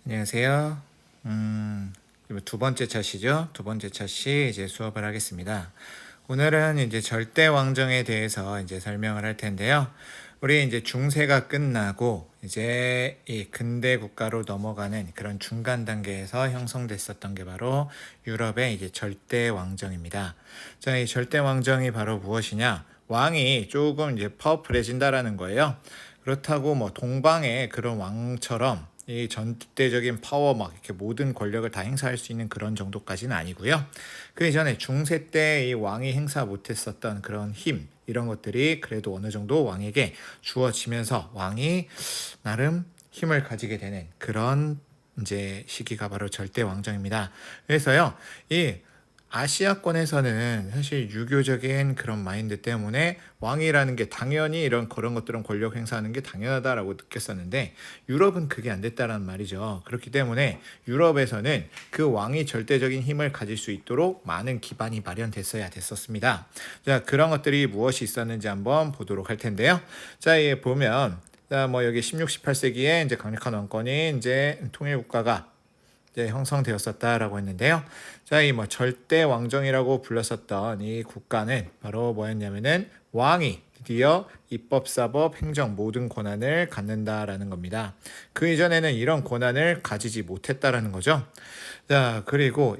안녕하세요. 이번 두 번째 차시죠. 두 번째 차시 이제 수업을 하겠습니다. 오늘은 이제 절대 왕정에 대해서 이제 설명을 할 텐데요. 우리 이제 중세가 끝나고 이제 이 근대 국가로 넘어가는 그런 중간 단계에서 형성됐었던 게 바로 유럽의 이제 절대 왕정입니다. 자, 이 절대 왕정이 바로 무엇이냐? 왕이 조금 이제 파워풀해진다라는 거예요. 그렇다고 뭐 동방의 그런 왕처럼 이 전대적인 파워 막 이렇게 모든 권력을 다 행사할 수 있는 그런 정도까지는 아니고요. 그 이전에 중세 때 이 왕이 행사 못했었던 그런 힘 이런 것들이 그래도 어느 정도 왕에게 주어지면서 왕이 나름 힘을 가지게 되는 그런 이제 시기가 바로 절대 왕정입니다. 그래서요, 이 아시아권에서는 사실 유교적인 그런 마인드 때문에 왕이라는 게 당연히 이런 그런 것들은 권력 행사하는 게 당연하다라고 느꼈었는데 유럽은 그게 안 됐다는 말이죠. 그렇기 때문에 유럽에서는 그 왕이 절대적인 힘을 가질 수 있도록 많은 기반이 마련됐어야 됐었습니다. 자, 그런 것들이 무엇이 있었는지 한번 보도록 할 텐데요. 자, 보면 자, 뭐 여기 16, 18세기에 이제 강력한 왕권이 이제 통일 국가가 이제 형성되었었다라고 했는데요. 자, 이 뭐 절대 왕정이라고 불렀었던 이 국가는 바로 뭐였냐면은 왕이 드디어 입법, 사법, 행정 모든 권한을 갖는다라는 겁니다. 그 이전에는 이런 권한을 가지지 못했다라는 거죠. 자, 그리고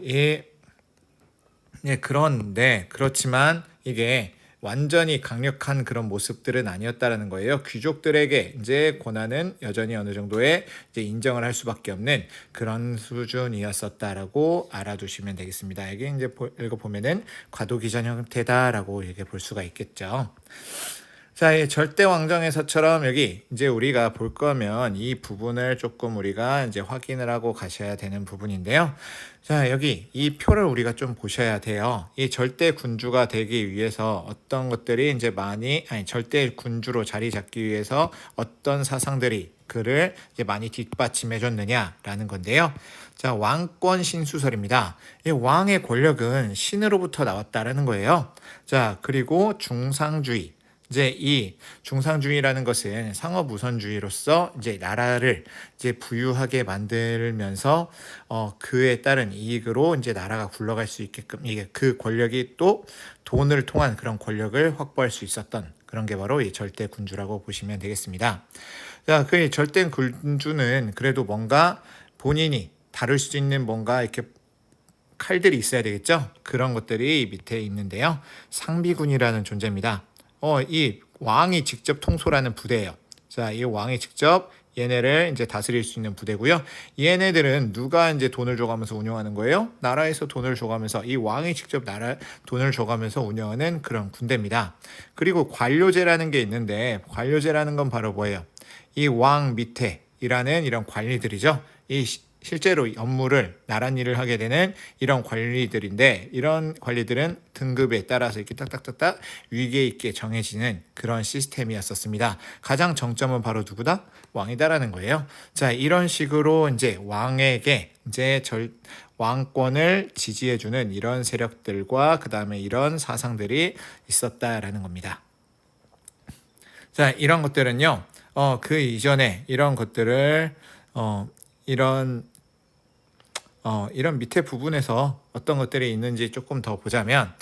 그런데 그렇지만 이게 완전히 강력한 그런 모습들은 아니었다라는 거예요. 귀족들에게 이제 권한은 여전히 어느 정도의 이제 인정을 할 수밖에 없는 그런 수준이었었다라고 알아두시면 되겠습니다. 이게 이제 읽어보면은 과도기전 형태다라고 이렇게 볼 수가 있겠죠. 자, 이 절대 왕정에서처럼 여기 이제 우리가 볼 거면 이 부분을 조금 우리가 이제 확인을 하고 가셔야 되는 부분인데요. 자, 여기 이 표를 우리가 좀 보셔야 돼요. 이 절대 군주가 되기 위해서 어떤 것들이 이제 절대 군주로 자리 잡기 위해서 어떤 사상들이 그를 이제 많이 뒷받침해 줬느냐라는 건데요. 자, 왕권 신수설입니다. 이 왕의 권력은 신으로부터 나왔다라는 거예요. 자, 그리고 중상주의. 이제 이 중상주의라는 것은 상업 우선주의로서 이제 나라를 이제 부유하게 만들면서 그에 따른 이익으로 이제 나라가 굴러갈 수 있게끔 이게 그 권력이 또 돈을 통한 그런 권력을 확보할 수 있었던 그런 게 바로 이 절대 군주라고 보시면 되겠습니다. 자, 그 절대 군주는 그래도 뭔가 본인이 다룰 수 있는 뭔가 이렇게 칼들이 있어야 되겠죠? 그런 것들이 밑에 있는데요. 상비군이라는 존재입니다. 이 왕이 직접 통솔하는 부대예요. 자, 이 왕이 직접 얘네를 이제 다스릴 수 있는 부대고요. 얘네들은 누가 이제 돈을 줘가면서 운영하는 거예요? 나라에서 돈을 줘가면서 이 왕이 직접 돈을 줘가면서 운영하는 그런 군대입니다. 그리고 관료제라는 게 있는데 관료제라는 건 바로 뭐예요? 이 왕 밑에 일하는 이런 관리들이죠. 실제로 업무를 나란 일을 하게 되는 이런 관리들인데 이런 관리들은 등급에 따라서 이렇게 딱딱딱딱 위계 있게 정해지는 그런 시스템이었었습니다. 가장 정점은 바로 누구다? 왕이다라는 거예요. 자, 이런 식으로 이제 왕에게 이제 왕권을 지지해주는 이런 세력들과 그 다음에 이런 사상들이 있었다라는 겁니다. 자, 이런 것들은요, 그 이전에 이런 것들을 이런 밑에 부분에서 어떤 것들이 있는지 조금 더 보자면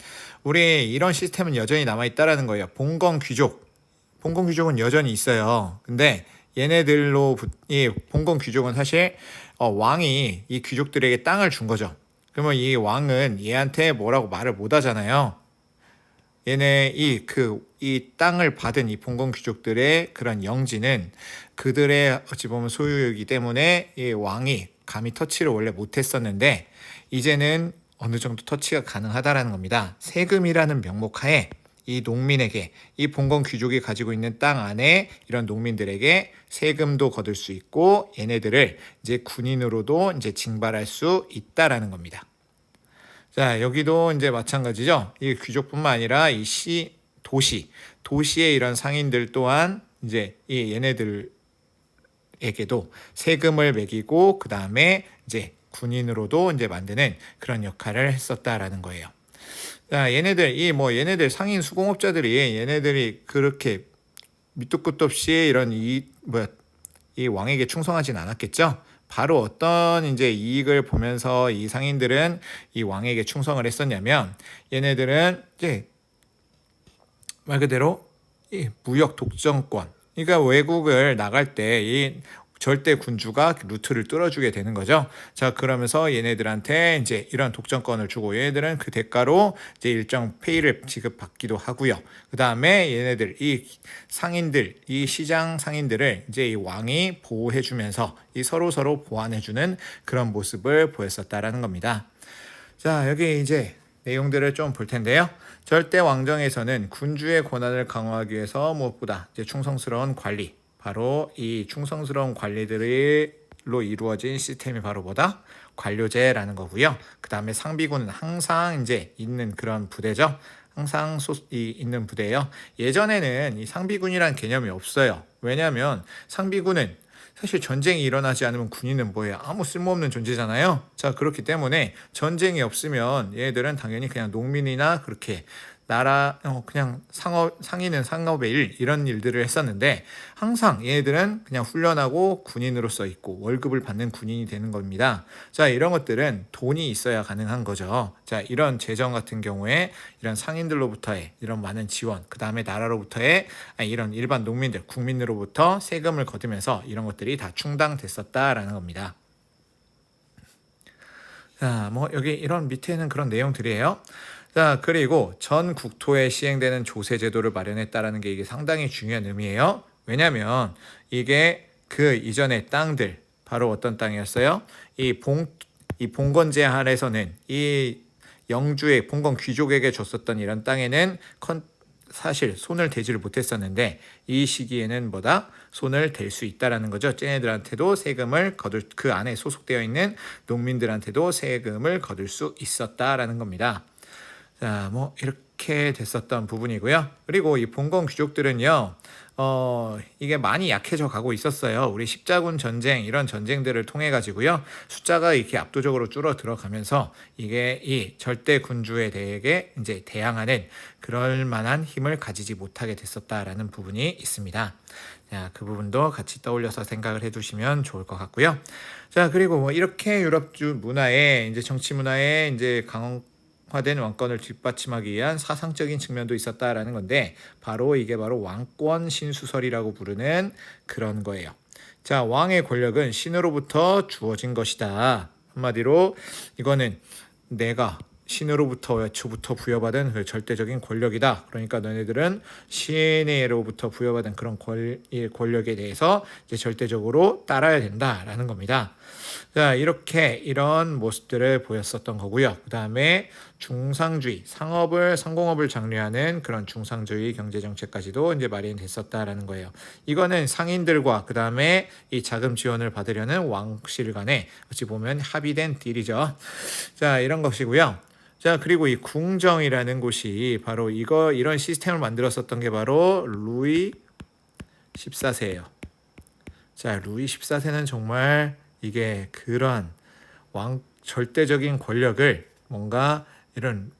우리 이런 시스템은 여전히 남아있다라는 거예요. 봉건 귀족은 여전히 있어요. 근데 이 봉건 귀족은 사실 왕이 이 귀족들에게 땅을 준 거죠. 그러면 이 왕은 얘한테 뭐라고 말을 못 하잖아요. 얘네 이 땅을 받은 이 봉건 귀족들의 그런 영지는 그들의 어찌 보면 소유이기 때문에 이 왕이 감히 터치를 원래 못했었는데 이제는 어느 정도 터치가 가능하다라는 겁니다. 세금이라는 명목하에 이 농민에게 이 봉건 귀족이 가지고 있는 땅 안에 이런 농민들에게 세금도 거둘 수 있고 얘네들을 이제 군인으로도 이제 징발할 수 있다라는 겁니다. 자, 여기도 이제 마찬가지죠. 이 귀족뿐만 아니라 도시의 이런 상인들 또한 이제 이 얘네들에게도 세금을 매기고 그 다음에 이제 군인으로도 이제 만드는 그런 역할을 했었다라는 거예요. 자, 얘네들 상인 수공업자들이 얘네들이 그렇게 밑도 끝도 없이 이런 이 왕에게 충성하진 않았겠죠. 바로 어떤 이제 이익을 보면서 이 상인들은 이 왕에게 충성을 했었냐면, 얘네들은 이제 말 그대로 이 무역 독점권, 그러니까 외국을 나갈 때 이 절대 군주가 루트를 뚫어주게 되는 거죠. 자, 그러면서 얘네들한테 이제 이런 독점권을 주고, 얘네들은 그 대가로 이제 일정 페이를 지급받기도 하고요. 그 다음에 얘네들 이 상인들, 이 시장 상인들을 이제 이 왕이 보호해주면서 이 서로 보완해주는 그런 모습을 보였었다라는 겁니다. 자, 여기 이제 내용들을 좀 볼 텐데요. 절대 왕정에서는 군주의 권한을 강화하기 위해서 무엇보다 이제 충성스러운 관리, 바로 이 충성스러운 관리들로 이루어진 시스템이 바로 뭐다? 관료제라는 거고요. 그 다음에 상비군은 항상 이제 있는 그런 부대죠. 항상 있는 부대예요. 예전에는 이 상비군이란 개념이 없어요. 왜냐하면 상비군은 사실 전쟁이 일어나지 않으면 군인은 뭐예요? 아무 쓸모없는 존재잖아요. 자, 그렇기 때문에 전쟁이 없으면 얘들은 당연히 그냥 농민이나 그렇게 그냥 상인은 상업의 일, 이런 일들을 했었는데, 항상 얘들은 그냥 훈련하고 군인으로서 있고 월급을 받는 군인이 되는 겁니다. 자, 이런 것들은 돈이 있어야 가능한 거죠. 자, 이런 재정 같은 경우에 이런 상인들로부터의 이런 많은 지원, 그 다음에 나라로부터의 이런 일반 농민들, 국민으로부터 세금을 거두면서 이런 것들이 다 충당됐었다라는 겁니다. 자, 뭐 여기 이런 밑에는 그런 내용들이에요. 자, 그리고 전 국토에 시행되는 조세 제도를 마련했다라는 게 이게 상당히 중요한 의미예요. 왜냐하면 이게 그 이전의 땅들, 바로 어떤 땅이었어요? 이 봉건제 하에서는 이 영주의 봉건 귀족에게 줬었던 이런 땅에는 사실 손을 대지를 못했었는데, 이 시기에는 뭐다? 손을 댈 수 있다라는 거죠. 쟤네들한테도 세금을 거둘, 그 안에 소속되어 있는 농민들한테도 세금을 거둘 수 있었다라는 겁니다. 자, 뭐 이렇게 됐었던 부분이고요. 그리고 이 봉건 귀족들은요, 이게 많이 약해져 가고 있었어요. 우리 십자군 전쟁, 이런 전쟁들을 통해 가지고요, 숫자가 이렇게 압도적으로 줄어들어 가면서 이게 이 절대 군주에 대해 이제 대항하는 그럴 만한 힘을 가지지 못하게 됐었다라는 부분이 있습니다. 자, 그 부분도 같이 떠올려서 생각을 해두시면 좋을 것 같고요. 자, 그리고 뭐 이렇게 유럽주 문화에, 이제 정치 문화에 이제 화된 왕권을 뒷받침하기 위한 사상적인 측면도 있었다라는 건데, 바로 이게 바로 왕권 신수설이라고 부르는 그런 거예요. 자, 왕의 권력은 신으로부터 주어진 것이다. 한마디로 이거는 내가 신으로부터 애초부터 부여받은 그 절대적인 권력이다. 그러니까 너네들은 신으로부터 부여받은 그런 권력에 대해서 이제 절대적으로 따라야 된다라는 겁니다. 자, 이렇게 이런 모습들을 보였었던 거고요. 그 다음에 중상주의, 상공업을 장려하는 그런 중상주의 경제정책까지도 이제 마련됐었다라는 거예요. 이거는 상인들과 그 다음에 이 자금 지원을 받으려는 왕실 간에 어찌 보면 합의된 딜이죠. 자, 이런 것이고요. 자, 그리고 이 궁정이라는 곳이 바로 이런 시스템을 만들었었던 게 바로 루이 14세예요. 자, 루이 14세는 정말 이게 그런 절대적인 권력을 뭔가 이런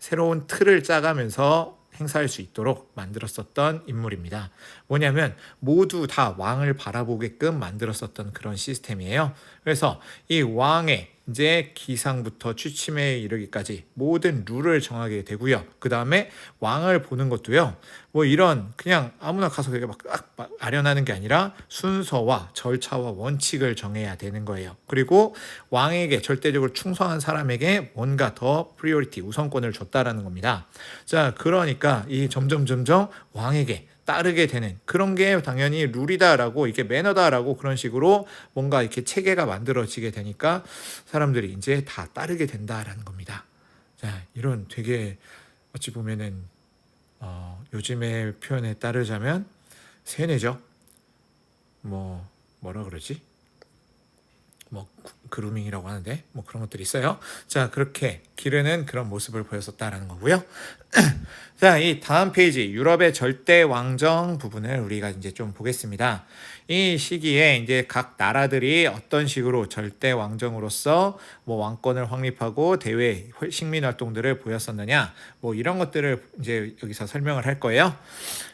새로운 틀을 짜가면서 행사할 수 있도록 만들었었던 인물입니다. 뭐냐면 모두 다 왕을 바라보게끔 만들었었던 그런 시스템이에요. 그래서 이 왕의 이제 기상부터 취침에 이르기까지 모든 룰을 정하게 되고요. 그 다음에 왕을 보는 것도요, 뭐 이런 그냥 아무나 가서 그렇게 막 아련하는 게 아니라 순서와 절차와 원칙을 정해야 되는 거예요. 그리고 왕에게 절대적으로 충성한 사람에게 뭔가 더 프리오리티, 우선권을 줬다라는 겁니다. 자, 그러니까 이 점점 왕에게 따르게 되는 그런 게 당연히 룰이다라고, 이게 매너다라고 그런 식으로 뭔가 이렇게 체계가 만들어지게 되니까 사람들이 이제 다 따르게 된다라는 겁니다. 자, 이런 되게 어찌 보면은 요즘의 표현에 따르자면 세뇌죠. 뭐라 그러지? 뭐 그루밍이라고 하는데 뭐 그런 것들이 있어요. 자, 그렇게 기르는 그런 모습을 보였었다라는 거고요. 자, 이 다음 페이지 유럽의 절대 왕정 부분을 우리가 이제 좀 보겠습니다. 이 시기에 이제 각 나라들이 어떤 식으로 절대 왕정으로서 뭐 왕권을 확립하고 대외 식민 활동들을 보였었느냐, 뭐 이런 것들을 이제 여기서 설명을 할 거예요.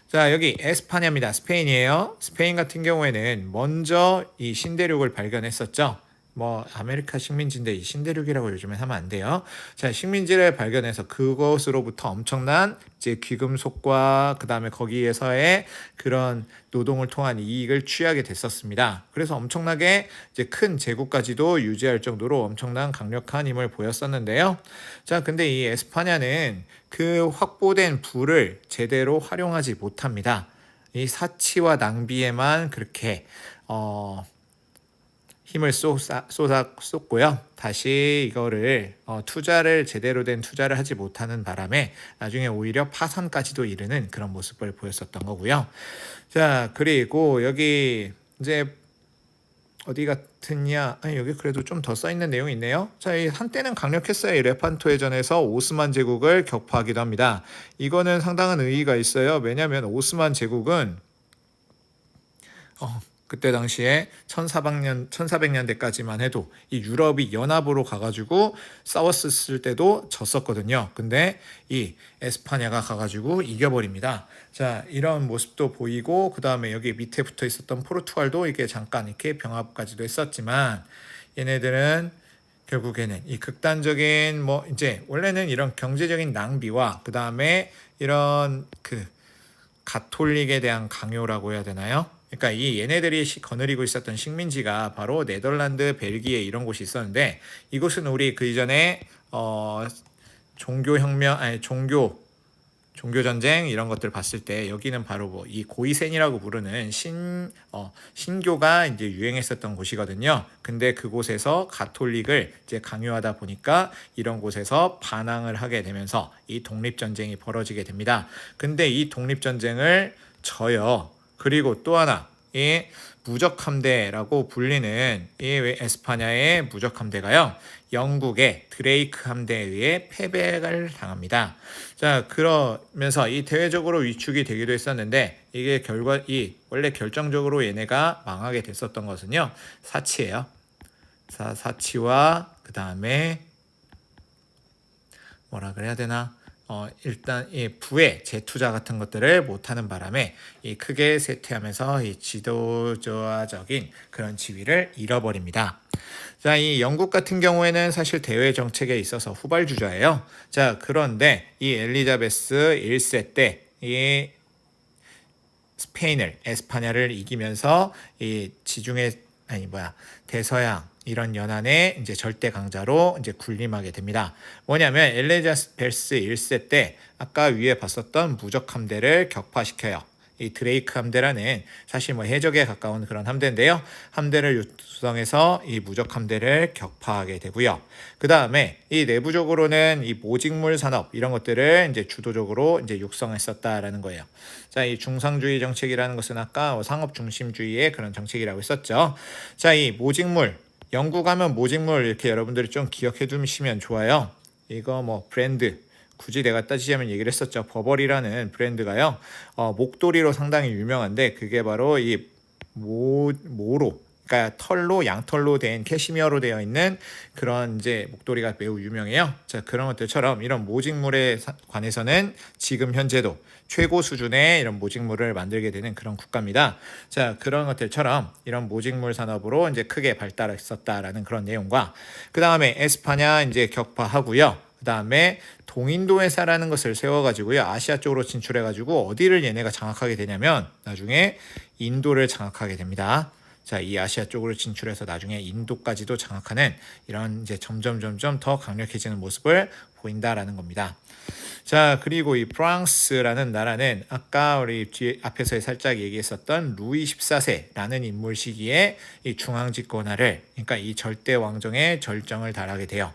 자, 여기 에스파냐입니다. 스페인이에요. 스페인 같은 경우에는 먼저 이 신대륙을 발견했었죠. 뭐 아메리카 식민지인데 이 신대륙이라고 요즘에 하면 안 돼요. 자, 식민지를 발견해서 그것으로부터 엄청난 이제 귀금속과 그다음에 거기에서의 그런 노동을 통한 이익을 취하게 됐었습니다. 그래서 엄청나게 이제 큰 제국까지도 유지할 정도로 엄청난 강력한 힘을 보였었는데요. 자, 근데 이 에스파냐는 그 확보된 부를 제대로 활용하지 못합니다. 이 사치와 낭비에만 그렇게 힘을 쏟고요. 다시 이거를 투자를 제대로 된 투자를 하지 못하는 바람에 나중에 오히려 파산까지도 이르는 그런 모습을 보였었던 거고요. 자, 그리고 여기 이제 어디 같으냐? 아니, 여기 그래도 좀 더 써있는 내용이 있네요. 자, 이 한때는 강력했어요. 이 레판토 해전에서 오스만 제국을 격파하기도 합니다. 이거는 상당한 의의가 있어요. 왜냐하면 오스만 제국은 그때 당시에 1400년대까지만 해도 이 유럽이 연합으로 가가지고 싸웠을 때도 졌었거든요. 근데 이 에스파냐가 가가지고 이겨버립니다. 자, 이런 모습도 보이고, 그 다음에 여기 밑에 붙어 있었던 포르투갈도 이게 잠깐 이렇게 병합까지도 했었지만, 얘네들은 결국에는 이 극단적인 뭐 이제 원래는 이런 경제적인 낭비와 그 다음에 이런 그 가톨릭에 대한 강요라고 해야 되나요? 그러니까 이 얘네들이 거느리고 있었던 식민지가 바로 네덜란드, 벨기에 이런 곳이 있었는데, 이곳은 우리 그 이전에 종교혁명, 아니 종교전쟁 이런 것들 봤을 때 여기는 바로 뭐 이 고이센이라고 부르는 신교가 이제 유행했었던 곳이거든요. 근데 그곳에서 가톨릭을 이제 강요하다 보니까 이런 곳에서 반항을 하게 되면서 이 독립전쟁이 벌어지게 됩니다. 근데 이 독립전쟁을 져요. 그리고 또 하나, 이 무적함대라고 불리는 이 에스파냐의 무적함대가요, 영국의 드레이크 함대에 의해 패배를 당합니다. 자, 그러면서 이 대외적으로 위축이 되기도 했었는데, 이게 원래 결정적으로 얘네가 망하게 됐었던 것은요, 사치예요. 사치와 그 다음에 뭐라 그래야 되나? 일단 이 부의 재투자 같은 것들을 못하는 바람에 이 크게 쇠퇴하면서 이 지도자적인 그런 지위를 잃어버립니다. 자, 이 영국 같은 경우에는 사실 대외 정책에 있어서 후발주자예요. 자, 그런데 이 엘리자베스 1세 때 이 스페인을, 에스파냐를 이기면서 이 대서양 이런 연안의 이제 절대 강자로 이제 군림하게 됩니다. 뭐냐면 엘리자베스 1세 때 아까 위에 봤었던 무적 함대를 격파시켜요. 이 드레이크 함대라는 사실 뭐 해적에 가까운 그런 함대인데요. 함대를 육성해서 이 무적 함대를 격파하게 되고요. 그 다음에 이 내부적으로는 이 모직물 산업 이런 것들을 이제 주도적으로 이제 육성했었다라는 거예요. 자, 이 중상주의 정책이라는 것은 아까 상업 중심주의의 그런 정책이라고 했었죠. 자, 이 모직물, 영국 하면 모직물 이렇게 여러분들이 좀 기억해 두시면 좋아요. 이거 뭐 브랜드, 굳이 내가 따지자면 얘기를 했었죠. 버버리라는 브랜드가요, 목도리로 상당히 유명한데, 그게 바로 이 모로, 그러니까 양털로 된 캐시미어로 되어 있는 그런 이제 목도리가 매우 유명해요. 자, 그런 것들처럼 이런 모직물에 관해서는 지금 현재도 최고 수준의 이런 모직물을 만들게 되는 그런 국가입니다. 자, 그런 것들처럼 이런 모직물 산업으로 이제 크게 발달했었다라는 그런 내용과, 그 다음에 에스파냐 이제 격파하고요. 그 다음에 동인도 회사라는 것을 세워가지고요, 아시아 쪽으로 진출해가지고 어디를 얘네가 장악하게 되냐면 나중에 인도를 장악하게 됩니다. 자, 이 아시아 쪽으로 진출해서 나중에 인도까지도 장악하는 이런 이제 점점 더 강력해지는 모습을 보인다라는 겁니다. 자, 그리고 이 프랑스라는 나라는 아까 우리 앞에서 살짝 얘기했었던 루이 14세라는 인물 시기에 이 중앙 집권화를, 그러니까 이 절대 왕정의 절정을 달하게 돼요.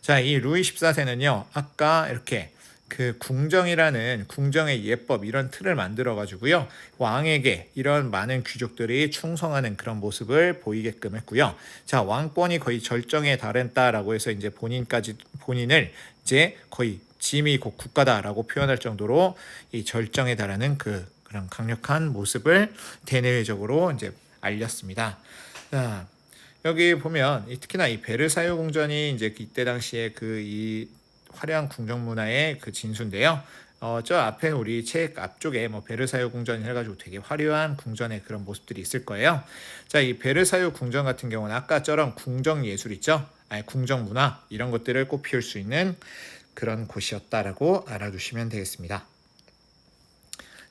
자, 이 루이 14세는요, 아까 이렇게 그 궁정이라는 궁정의 예법 이런 틀을 만들어 가지고요. 왕에게 이런 많은 귀족들이 충성하는 그런 모습을 보이게끔 했고요. 자, 왕권이 거의 절정에 달했다라고 해서 이제 본인을 이제 거의 짐이 곧 국가다라고 표현할 정도로 이 절정에 달하는 그런 강력한 모습을 대내외적으로 이제 알렸습니다. 자, 여기 보면 특히나 이 베르사유 궁전이 이제 이때 당시에 이 화려한 궁정 문화의 그 진수인데요. 저 앞에 우리 책 앞쪽에 뭐 베르사유 궁전 해가지고 되게 화려한 궁전의 그런 모습들이 있을 거예요. 자, 이 베르사유 궁전 같은 경우는 아까처럼 궁정 예술 있죠? 아니, 궁정 문화 이런 것들을 꽃피울 수 있는 그런 곳이었다라고 알아두시면 되겠습니다.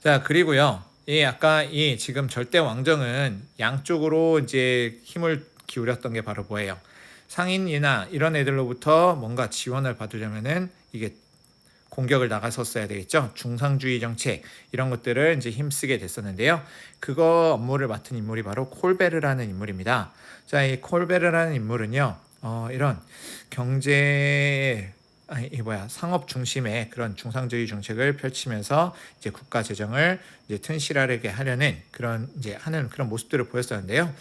자, 그리고요. 아까 지금 절대 왕정은 양쪽으로 이제 힘을 기울였던 게 바로 뭐예요? 상인이나 이런 애들로부터 뭔가 지원을 받으려면은 이게 공격을 나갔었어야 되겠죠. 중상주의 정책 이런 것들을 이제 힘쓰게 됐었는데요. 그거 업무를 맡은 인물이 바로 콜베르라는 인물입니다. 자, 이 콜베르라는 인물은요. 이런 상업 중심의 그런 중상주의 정책을 펼치면서 이제 국가 재정을 이제 튼실하게 하려는 하는 그런 모습들을 보였었는데요.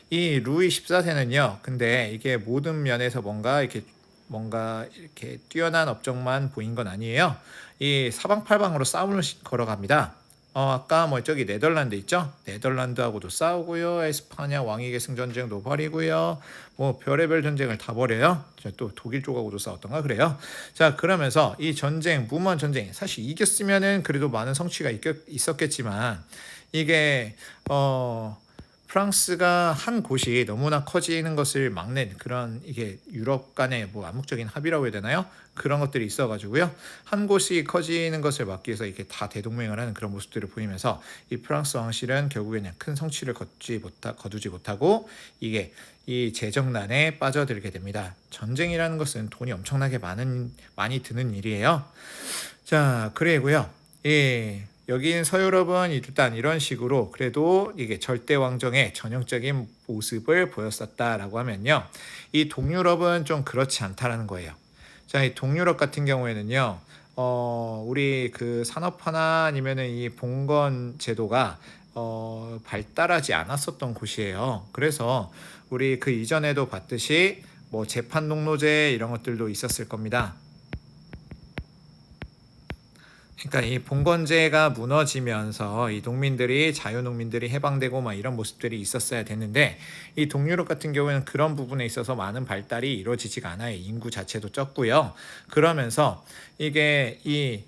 이 루이 14세는요. 근데 이게 모든 면에서 뭔가 이렇게 뛰어난 업적만 보인 건 아니에요. 이 사방팔방으로 싸움을 걸어갑니다. 아까 저기 네덜란드 있죠? 네덜란드하고도 싸우고요. 에스파냐 왕위계승 전쟁도 벌이고요. 뭐 별의별 전쟁을 다 벌여요. 또 독일 쪽하고도 싸웠던가 그래요. 자, 그러면서 이 전쟁, 무모한 전쟁 사실 이겼으면은 그래도 많은 성취가 있었겠지만 이게 프랑스가 한 곳이 너무나 커지는 것을 막는 그런 이게 유럽 간의 암묵적인 합의라고 해야 되나요? 그런 것들이 있어가지고요. 한 곳이 커지는 것을 막기 위해서 이게 다 대동맹을 하는 그런 모습들을 보이면서 이 프랑스 왕실은 결국에는 큰 성취를 거두지 못하고 이게 이 재정난에 빠져들게 됩니다. 전쟁이라는 것은 돈이 엄청나게 많이 드는 일이에요. 자, 그리고요. 여긴 서유럽은 일단 이런 식으로 그래도 이게 절대 왕정의 전형적인 모습을 보였었다라고 하면요. 이 동유럽은 좀 그렇지 않다라는 거예요. 자, 이 동유럽 같은 경우에는요. 우리 그 산업화나 아니면은 이 봉건 제도가 발달하지 않았었던 곳이에요. 그래서 우리 그 이전에도 봤듯이 뭐 재판 농로제 이런 것들도 있었을 겁니다. 그러니까 이 봉건제가 무너지면서 이 자유농민들이 해방되고 막 이런 모습들이 있었어야 됐는데 이 동유럽 같은 경우에는 그런 부분에 있어서 많은 발달이 이루어지지가 않아요. 인구 자체도 적고요. 그러면서 이게 이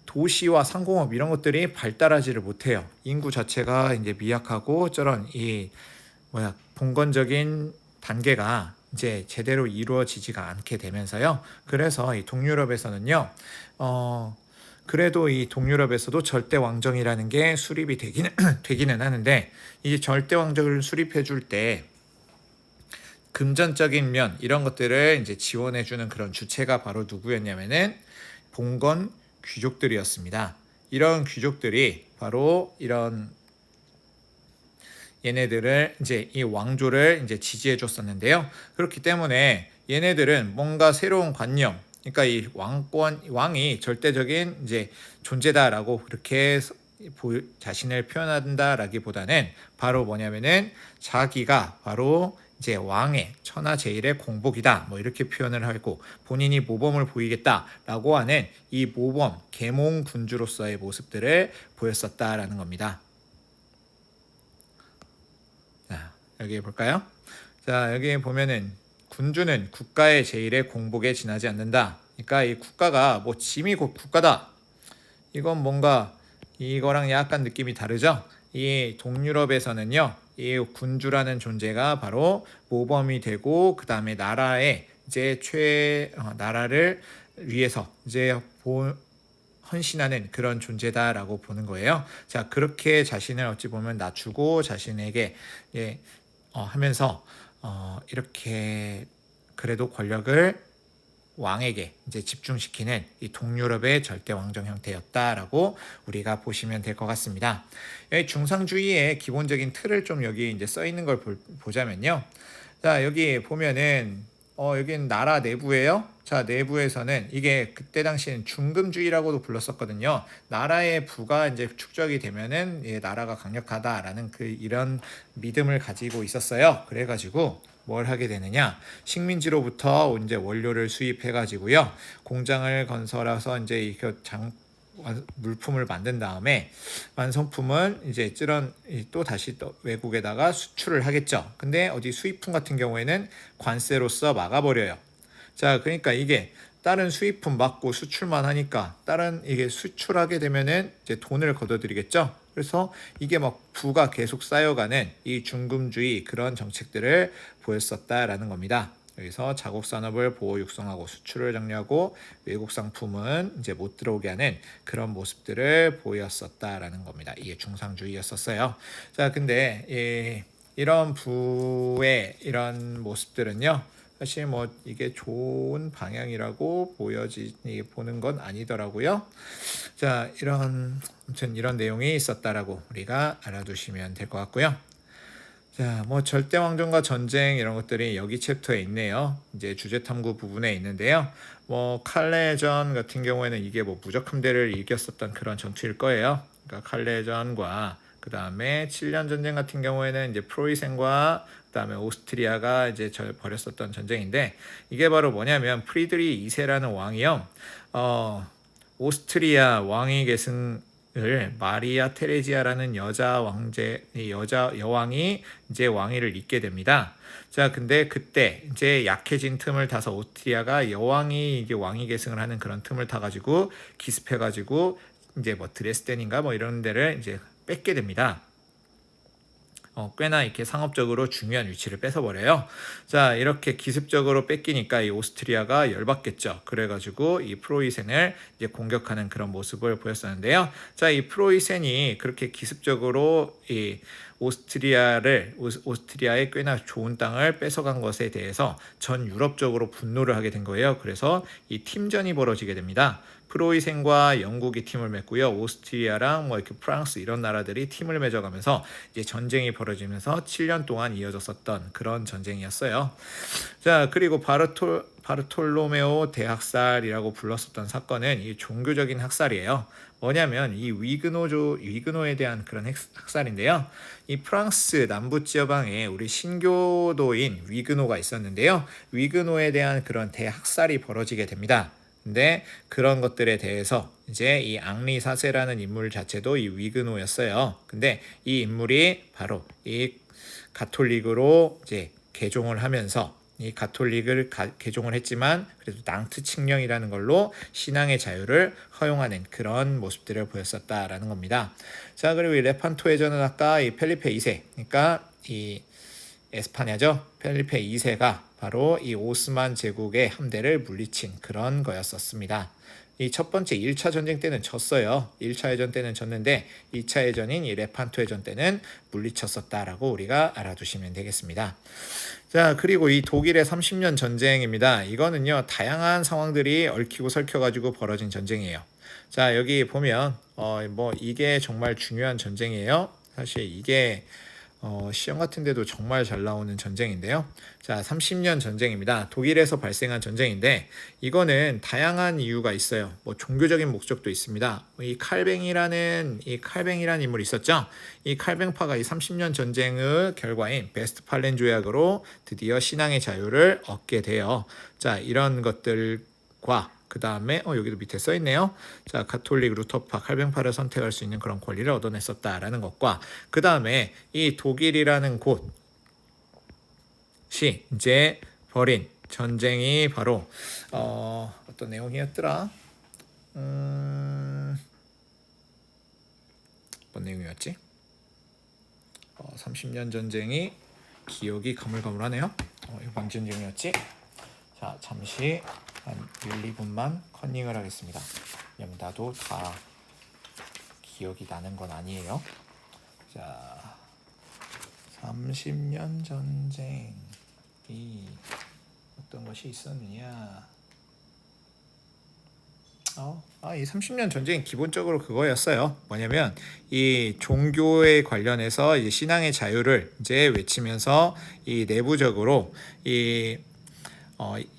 도시와 상공업 이런 것들이 발달하지를 못해요. 인구 자체가 이제 미약하고 저런 봉건적인 단계가 이제 제대로 이루어지지가 않게 되면서요. 그래서 이 동유럽에서는요. 그래도 이 동유럽에서도 절대 왕정이라는 게 수립이 되기는 하는데 이 절대 왕정을 수립해 줄 때 금전적인 면 이런 것들을 이제 지원해 주는 그런 주체가 바로 누구였냐면은 봉건 귀족들이었습니다. 이런 귀족들이 바로 이런 얘네들을 이제 이 왕조를 이제 지지해 줬었는데요. 그렇기 때문에 얘네들은 뭔가 새로운 관념 그러니까 이 왕이 절대적인 이제 존재다라고 그렇게 자신을 표현한다라기보다는 바로 뭐냐면은 자기가 바로 이제 왕의 천하제일의 공복이다 뭐 이렇게 표현을 하고 본인이 모범을 보이겠다라고 하는 이 모범 계몽 군주로서의 모습들을 보였었다라는 겁니다. 자, 여기 볼까요? 자, 여기 보면은 군주는 국가의 제일의 공복에 지나지 않는다. 그러니까 이 국가가 짐이 곧 국가다. 이건 뭔가 이거랑 약간 느낌이 다르죠? 이 동유럽에서는요. 이 군주라는 존재가 바로 모범이 되고 그다음에 나라를 위해서 이제 헌신하는 그런 존재다라고 보는 거예요. 자, 그렇게 자신을 어찌 보면 낮추고 자신에게 하면서 이렇게 그래도 권력을 왕에게 이제 집중시키는 이 동유럽의 절대 왕정 형태였다라고 우리가 보시면 될 것 같습니다. 여기 중상주의의 기본적인 틀을 좀 여기 이제 써 있는 걸 보자면요. 자, 여기 보면은 여기는 나라 내부예요. 자, 내부에서는 이게 그때 당시에는 중금주의라고도 불렀었거든요. 나라의 부가 이제 축적이 되면은 나라가 강력하다라는 이런 믿음을 가지고 있었어요. 그래가지고 뭘 하게 되느냐? 식민지로부터 이제 원료를 수입해 가지고요. 공장을 건설해서 이제 물품을 만든 다음에 완성품은 이제 또 다시 또 외국에다가 수출을 하겠죠. 근데 어디 수입품 같은 경우에는 관세로서 막아버려요. 자, 그러니까 이게 다른 수입품 막고 수출만 하니까 다른 이게 수출하게 되면은 이제 돈을 걷어들이겠죠. 그래서 이게 막 부가 계속 쌓여가는 이 중금주의 그런 정책들을 보였었다라는 겁니다. 여기서 자국 산업을 보호 육성하고 수출을 장려하고 외국 상품은 이제 못 들어오게 하는 그런 모습들을 보였었다라는 겁니다. 이게 중상주의였었어요. 자, 근데 이런 부의 이런 모습들은요. 사실 뭐 이게 좋은 방향이라고 보는 건 아니더라고요. 자, 아무튼 이런 내용이 있었다라고 우리가 알아두시면 될 것 같고요. 자, 뭐 절대왕정과 전쟁 이런 것들이 여기 챕터에 있네요. 이제 주제탐구 부분에 있는데요. 뭐 칼레전 같은 경우에는 이게 뭐 무적함대를 이겼었던 그런 전투일 거예요. 그러니까 칼레전과 그 다음에 7년 전쟁 같은 경우에는 이제 프로이센과 그 다음에 오스트리아가 이제 벌였었던 전쟁인데 이게 바로 뭐냐면 프리드리 2세라는 왕이요. 오스트리아 왕위 계승을 마리아 테레지아라는 여자 여왕이 이제 왕위를 잇게 됩니다. 자, 근데 그때 이제 약해진 틈을 타서 오스트리아가 여왕이 이게 왕위 계승을 하는 그런 틈을 타가지고 기습해가지고 이제 뭐 드레스덴인가 뭐 이런 데를 이제 뺏게 됩니다. 꽤나 이렇게 상업적으로 중요한 위치를 뺏어버려요. 자, 이렇게 기습적으로 뺏기니까 이 오스트리아가 열받겠죠. 그래가지고 이 프로이센을 이제 공격하는 그런 모습을 보였었는데요. 자, 이 프로이센이 그렇게 기습적으로 이 오스트리아의 꽤나 좋은 땅을 뺏어간 것에 대해서 전 유럽적으로 분노를 하게 된 거예요. 그래서 이 팀전이 벌어지게 됩니다. 프로이센과 영국이 팀을 맺고요. 오스트리아랑 뭐 이렇게 프랑스 이런 나라들이 팀을 맺어가면서 이제 전쟁이 벌어지면서 7년 동안 이어졌었던 그런 전쟁이었어요. 자, 그리고 바르톨로메오 대학살이라고 불렀었던 사건은 이 종교적인 학살이에요. 뭐냐면 이 위그노에 대한 그런 학살인데요. 이 프랑스 남부 지방에 우리 신교도인 위그노가 있었는데요. 위그노에 대한 그런 대학살이 벌어지게 됩니다. 근데 그런 것들에 대해서 이제 이 앙리 4세라는 인물 자체도 이 위그노였어요. 근데 이 인물이 바로 이 가톨릭으로 이제 개종을 하면서 이 가톨릭을 개종을 했지만 그래도 낭트 칙령이라는 걸로 신앙의 자유를 허용하는 그런 모습들을 보였었다라는 겁니다. 자, 그리고 이 레판토 해전은 아까 이 펠리페 2세, 그러니까 이 에스파냐죠. 펠리페 2세가 바로 이 오스만 제국의 함대를 물리친 그런 거였었습니다. 이 첫 번째 1차 전쟁 때는 졌어요. 1차 해전 때는 졌는데 2차 해전인 이 레판토 해전 때는 물리쳤었다라고 우리가 알아두시면 되겠습니다. 자, 그리고 이 독일의 30년 전쟁입니다. 이거는요, 다양한 상황들이 얽히고 설켜가지고 벌어진 전쟁이에요. 자, 여기 보면 뭐 이게 정말 중요한 전쟁이에요. 사실 이게 시험 같은 데도 정말 잘 나오는 전쟁인데요. 자, 30년 전쟁입니다. 독일에서 발생한 전쟁인데 이거는 다양한 이유가 있어요. 뭐 종교적인 목적도 있습니다. 이 칼뱅이라는 인물이 있었죠. 이 칼뱅파가 이 30년 전쟁의 결과인 베스트팔렌 조약으로 드디어 신앙의 자유를 얻게 돼요. 자, 이런 것들과 그 다음에 여기도 밑에 써 있네요. 자, 가톨릭, 루터파, 칼뱅파를 선택할 수 있는 그런 권리를 얻어냈었다라는 것과 그 다음에 이 독일이라는 곳이 이제 벌인 전쟁이 바로 어떤 내용이었더라? 어떤 내용이었지? 30년 전쟁이 기억이 가물가물하네요. 이거 뭔 전쟁이었지? 자, 잠시 한 1, 2분만 컨닝을 하겠습니다. 왜냐면 나도 다 기억이 나는 건 아니에요. 자, 30년 전쟁이 어떤 것이 있었느냐? 이 30년 전쟁이 기본적으로 그거였어요. 뭐냐면 이 종교에 관련해서 이제 신앙의 자유를 이제 외치면서 이 내부적으로 이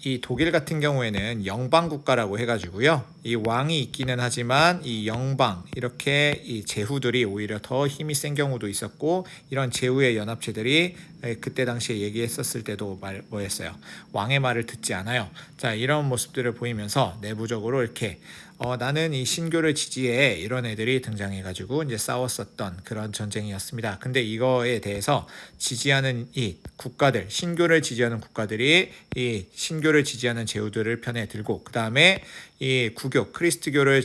이 독일 같은 경우에는 영방 국가라고 해가지고요. 이 왕이 있기는 하지만 이 영방 이렇게 이 제후들이 오히려 더 힘이 센 경우도 있었고, 이런 제후의 연합체들이 그때 당시에 얘기했었을 때도 뭐였어요? 왕의 말을 듣지 않아요. 자, 이런 모습들을 보이면서 내부적으로 이렇게 나는 이 신교를 지지해, 이런 애들이 등장해가지고 이제 싸웠었던 그런 전쟁이었습니다. 근데 이거에 대해서 지지하는 이 국가들, 신교를 지지하는 국가들이 이 신교를 지지하는 제후들을 편에 들고, 그 다음에 이 구교, 크리스트교를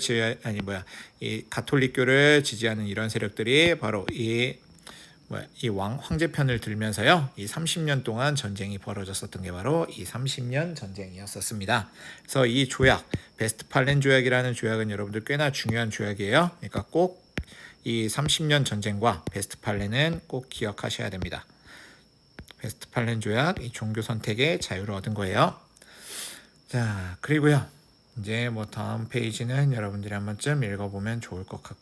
이 가톨릭교를 지지하는 이런 세력들이 바로 이 황제편을 들면서요, 이 30년 동안 전쟁이 벌어졌었던 게 바로 이 30년 전쟁이었었습니다. 그래서 이 조약, 베스트팔렌 조약이라는 조약은 여러분들 꽤나 중요한 조약이에요. 그러니까 꼭 이 30년 전쟁과 베스트팔렌은 꼭 기억하셔야 됩니다. 베스트팔렌 조약, 이 종교 선택의 자유를 얻은 거예요. 자, 그리고요, 이제 다음 페이지는 여러분들이 한 번쯤 읽어보면 좋을 것 같고요.